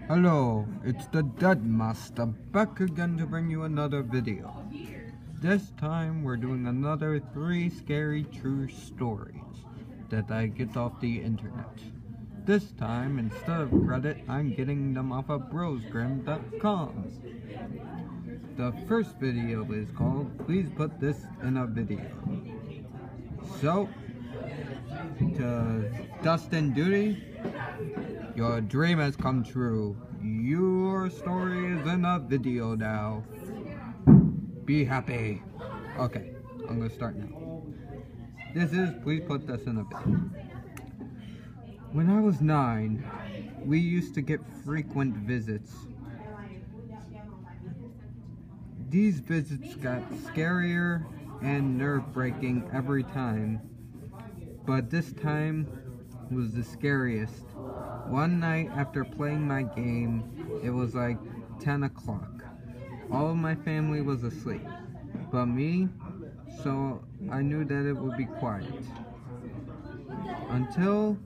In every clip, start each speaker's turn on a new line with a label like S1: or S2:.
S1: Hello, it's the Dead Master back again to bring you another video. This time we're doing another 3 scary true stories that I get off the internet. This time, instead of Reddit, I'm getting them off of brosgrim.com. The first video is called Please Put This in a Video. So, to Dustin Duty, your dream has come true. Your story is in a video now. Be happy. Okay, I'm gonna start now. This is Please Put This in a Video. When I was 9, we used to get frequent visits. These visits got scarier and nerve-wracking every time, but this time was the scariest. One night after playing my game, it was like 10 o'clock. All of my family was asleep, but me, so I knew that it would be quiet. Until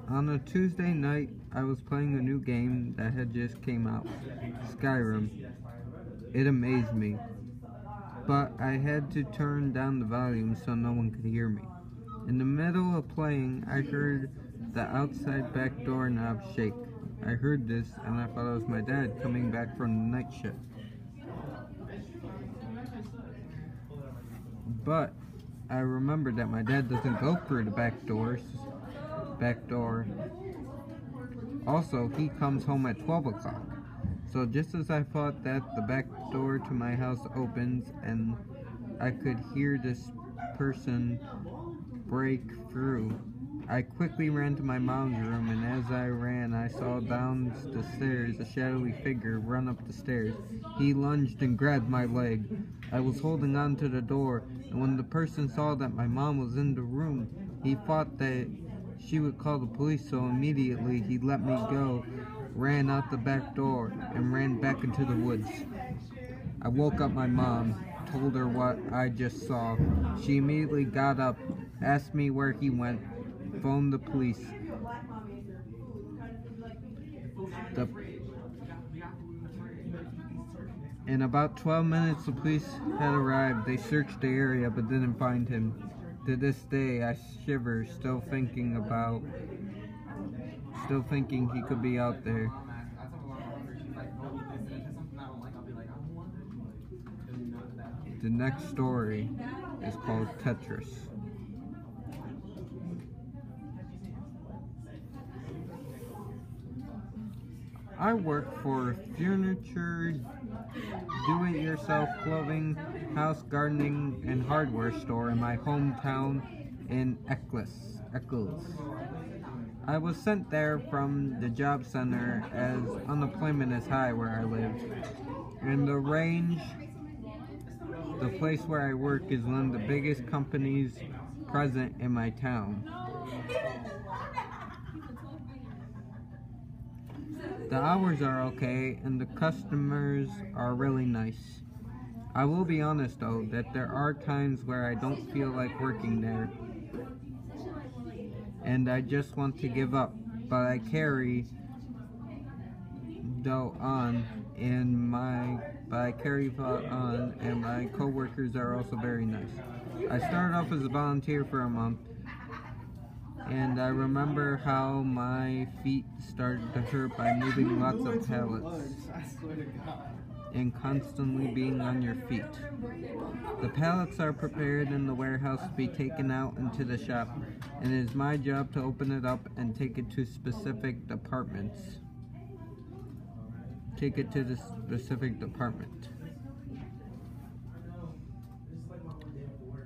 S1: on a Tuesday night, I was playing a new game that had just came out, Skyrim. It amazed me, but I had to turn down the volume so no one could hear me. In the middle of playing, I heard the outside back door knob shake. I heard this and I thought it was my dad coming back from the night shift. But I remembered that my dad doesn't go through the back door. Also, he comes home at 12 o'clock. So just as I thought that, the back door to my house opens and I could hear this person break through. I quickly ran to my mom's room, and as I ran, I saw down the stairs a shadowy figure run up the stairs. He lunged and grabbed my leg. I was holding on to the door, and when the person saw that my mom was in the room, he thought that she would call the police, so immediately he let me go, ran out the back door, and ran back into the woods. I woke up my mom, told her what I just saw. She immediately got up, asked me where he went, phoned the police. In about 12 minutes, the police had arrived. They searched the area but didn't find him. To this day, I shiver, still thinking he could be out there. The next story is called Tetris. I work for a furniture, do-it-yourself clothing, house gardening, and hardware store in my hometown in Eccles. I was sent there from the job center as unemployment is high where I live. And the place where I work is one of the biggest companies present in my town. The hours are okay, and the customers are really nice. I will be honest though, that there are times where I don't feel like working there, and I just want to give up, but I carry on, and my co-workers are also very nice. I started off as a volunteer for a month, and I remember how my feet started to hurt by moving lots of pallets and constantly being on your feet. The pallets are prepared in the warehouse to be taken out into the shop, and it is my job to open it up and take it to specific departments.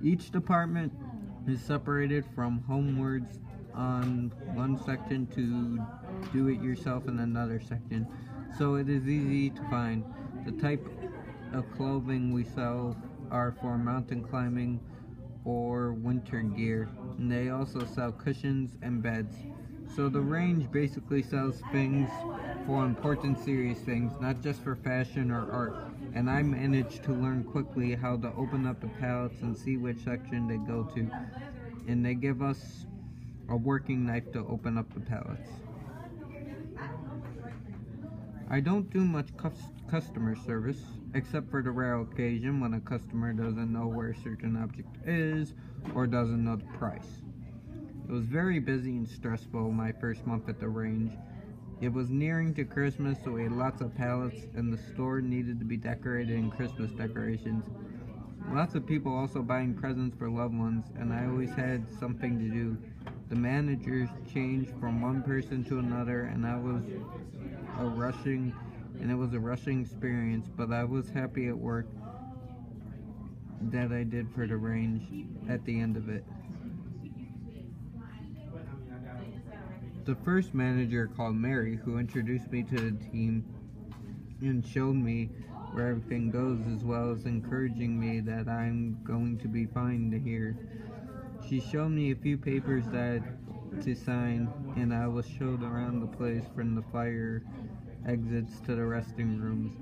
S1: Each department is separated from homewards on one section to do-it-yourself in another section, so it is easy to find. The type of clothing we sell are for mountain climbing or winter gear, and they also sell cushions and beds. So the range basically sells things for important serious things, not just for fashion or art. And I managed to learn quickly how to open up the pallets and see which section they go to. And they give us a working knife to open up the pallets. I don't do much customer service, except for the rare occasion when a customer doesn't know where a certain object is or doesn't know the price. It was very busy and stressful my first month at the range. It was nearing to Christmas, so we had lots of pallets, and the store needed to be decorated in Christmas decorations. Lots of people also buying presents for loved ones, and I always had something to do. The managers changed from one person to another, and it was a rushing experience, but I was happy at work that I did for the range at the end of it. The first manager called Mary, who introduced me to the team and showed me where everything goes, as well as encouraging me that I'm going to be fine here. She showed me a few papers to sign, and I was showed around the place from the fire exits to the resting rooms,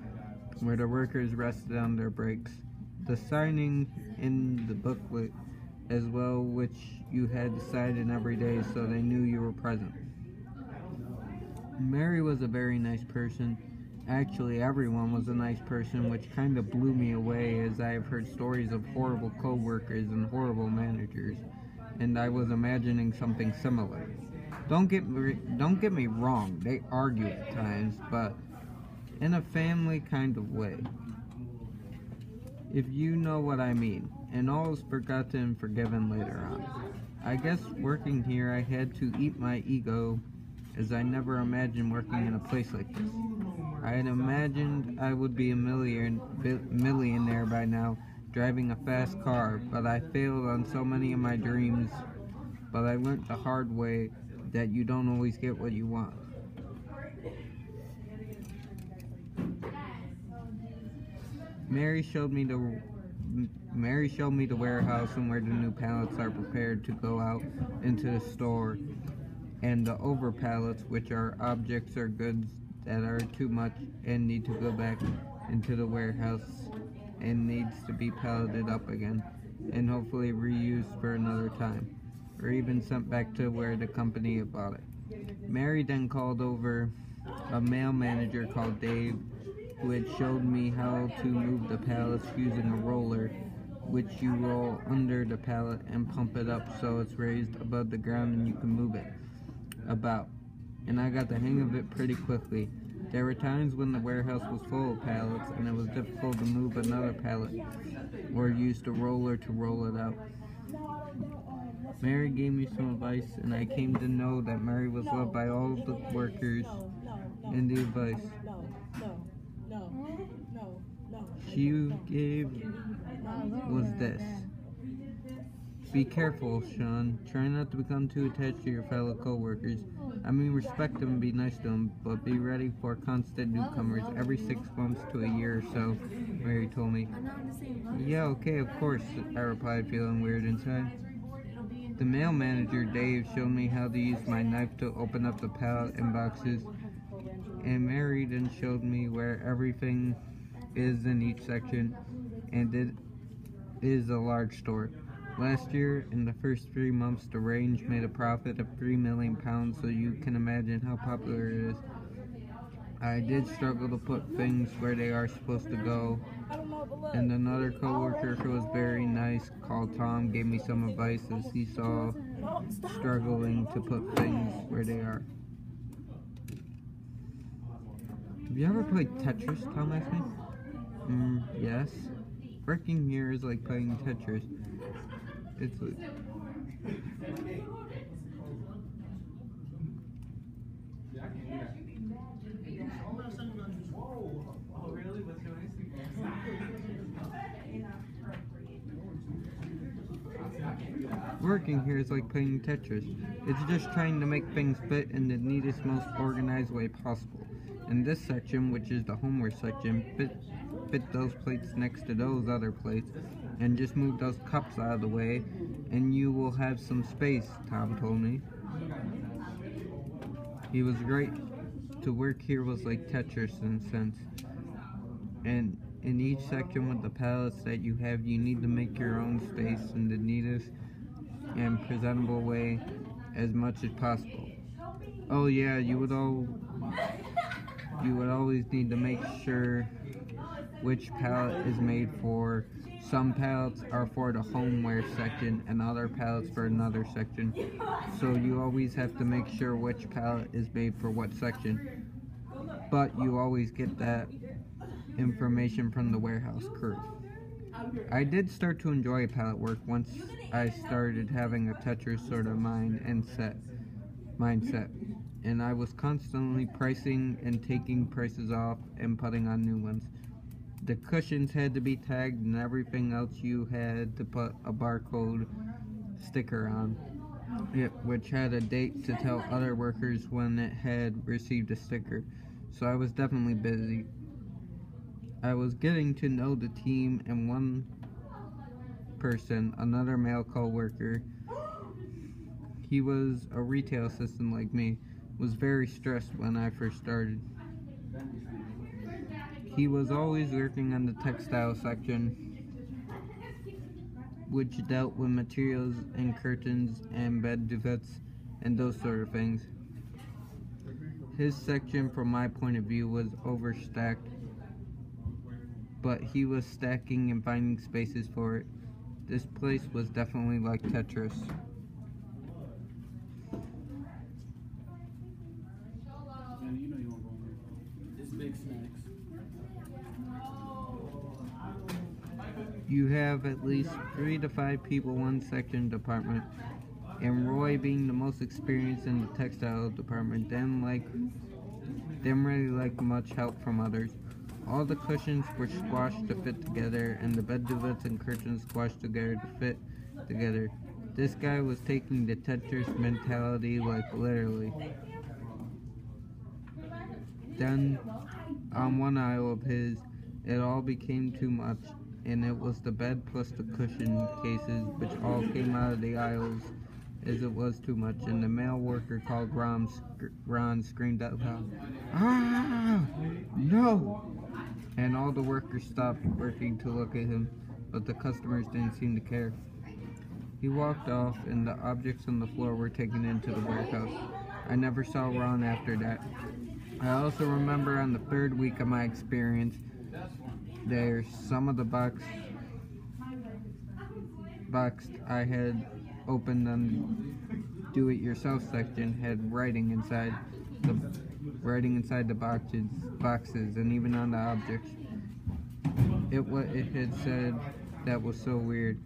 S1: where the workers rested on their breaks. The signing in the booklet as well, which you had to sign in every day so they knew you were present. Mary was a very nice person. Actually, everyone was a nice person, which kind of blew me away, as I have heard stories of horrible co-workers and horrible managers, and I was imagining something similar. Don't get me wrong, they argue at times, but in a family kind of way, if you know what I mean, and all is forgotten and forgiven later on. I guess working here I had to eat my ego, as I never imagined working in a place like this. I had imagined I would be a millionaire by now, driving a fast car, but I failed on so many of my dreams. But I learned the hard way that you don't always get what you want. Mary showed me the warehouse and where the new pallets are prepared to go out into the store, and the over pallets, which are objects or goods that are too much and need to go back into the warehouse and needs to be palleted up again and hopefully reused for another time, or even sent back to where the company had bought it. Mary then called over a male manager called Dave, who had showed me how to move the pallets using a roller, which you roll under the pallet and pump it up so it's raised above the ground and you can move it about, and I got the hang of it pretty quickly. There were times when the warehouse was full of pallets and it was difficult to move another pallet or used a roller to roll it out. Mary gave me some advice, and I came to know that Mary was loved by all the workers, and the advice she gave was this: be careful, Sean. Try not to become too attached to your fellow co-workers. I mean, respect them and be nice to them, but be ready for constant newcomers every 6 months to a year or so, Mary told me. Yeah, okay, of course, I replied, feeling weird inside. The male manager, Dave, showed me how to use my knife to open up the pallet and boxes, and Mary then showed me where everything is in each section, and it is a large store. Last year, in the first 3 months, the range made a profit of £3 million, so you can imagine how popular it is. I did struggle to put things where they are supposed to go, and another coworker who was very nice, called Tom, gave me some advice as he saw struggling to put things where they are. Have you ever played Tetris, Tom asked me? Yes. Working here is like playing Tetris. It's like... Working here is like playing Tetris. It's just trying to make things fit in the neatest, most organized way possible. In this section, which is the homeware section, fit those plates next to those other plates, and just move those cups out of the way, and you will have some space, Tom told me. He was great. To work here was like Tetris in a sense. And in each section with the pallets that you have, you need to make your own space in the neatest and presentable way as much as possible. Oh yeah, you would all you would always need to make sure which pallet is made for. Some pallets are for the homeware section and other pallets for another section. So you always have to make sure which pallet is made for what section. But you always get that information from the warehouse crew. I did start to enjoy pallet work once I started having a Tetris sort of mindset, and I was constantly pricing and taking prices off and putting on new ones. The cushions had to be tagged and everything else you had to put a barcode sticker on it, which had a date to tell other workers when it had received a sticker. So I was definitely busy. I was getting to know the team, and one person, another male co-worker, he was a retail assistant like me, was very stressed when I first started. He was always working on the textile section, which dealt with materials and curtains and bed duvets and those sort of things. His section, from my point of view, was overstacked, but he was stacking and finding spaces for it. This place was definitely like Tetris. You have at least 3 to 5 people one section department, and Roy, being the most experienced in the textile department, didn't really like much help from others. All the cushions were squashed to fit together, and the bed duvets and curtains squashed together to fit together. This guy was taking the Tetris mentality like literally. Then, on one aisle of his, it all became too much, and it was the bed plus the cushion cases which all came out of the aisles as it was too much, and the male worker called Ron screamed out loud, "Ah! No!" And all the workers stopped working to look at him, but the customers didn't seem to care. He walked off, and the objects on the floor were taken into the warehouse. I never saw Ron after that. I also remember on the 3rd week of my experience there, some of the box I had opened on do-it-yourself section had writing inside the boxes, and even on the objects. It had said that was so weird.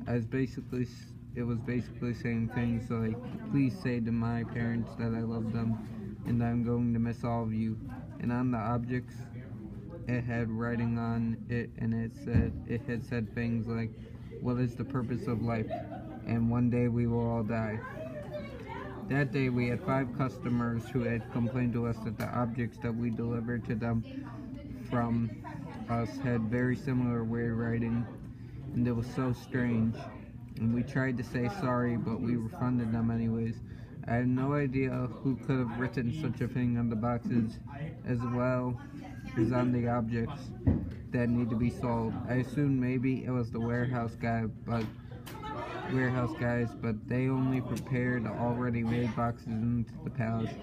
S1: It was basically saying things like, "Please say to my parents that I love them, and I'm going to miss all of you." And on the objects, it had writing on it, and it had said things like, "What is the purpose of life? And one day we will all die." That day we had 5 customers who had complained to us that the objects that we delivered to them from us had very similar weird writing, and it was so strange. And we tried to say sorry, but we refunded them anyways. I have no idea who could have written such a thing on the boxes as well as on the objects that need to be sold. I assumed maybe it was the warehouse guys, but they only prepared already made boxes into the pallets.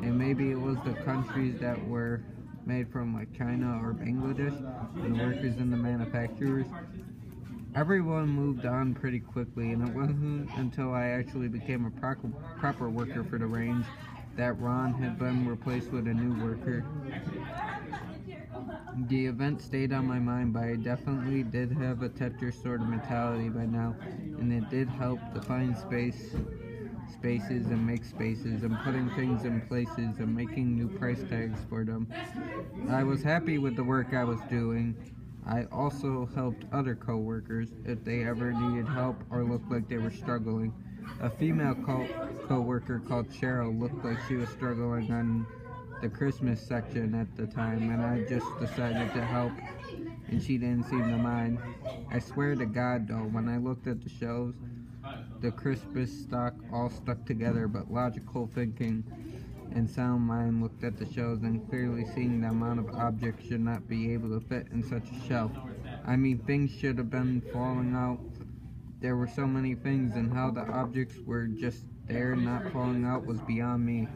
S1: And maybe it was the countries that were made from, like China or Bangladesh, and the workers and the manufacturers. Everyone moved on pretty quickly, and it wasn't until I actually became a proper worker for the range that Ron had been replaced with a new worker. The event stayed on my mind, but I definitely did have a Tetris sort of mentality by now, and it did help to find spaces and make spaces and putting things in places and making new price tags for them. I was happy with the work I was doing. I also helped other co-workers if they ever needed help or looked like they were struggling. A female co-worker called Cheryl looked like she was struggling on the Christmas section at the time, and I just decided to help, and she didn't seem to mind. I swear to God though, when I looked at the shelves, the Christmas stock all stuck together, but logical thinking and sound mind looked at the shelves and clearly seeing the amount of objects should not be able to fit in such a shelf. I mean, things should have been falling out. There were so many things, and how the objects were just there not falling out was beyond me.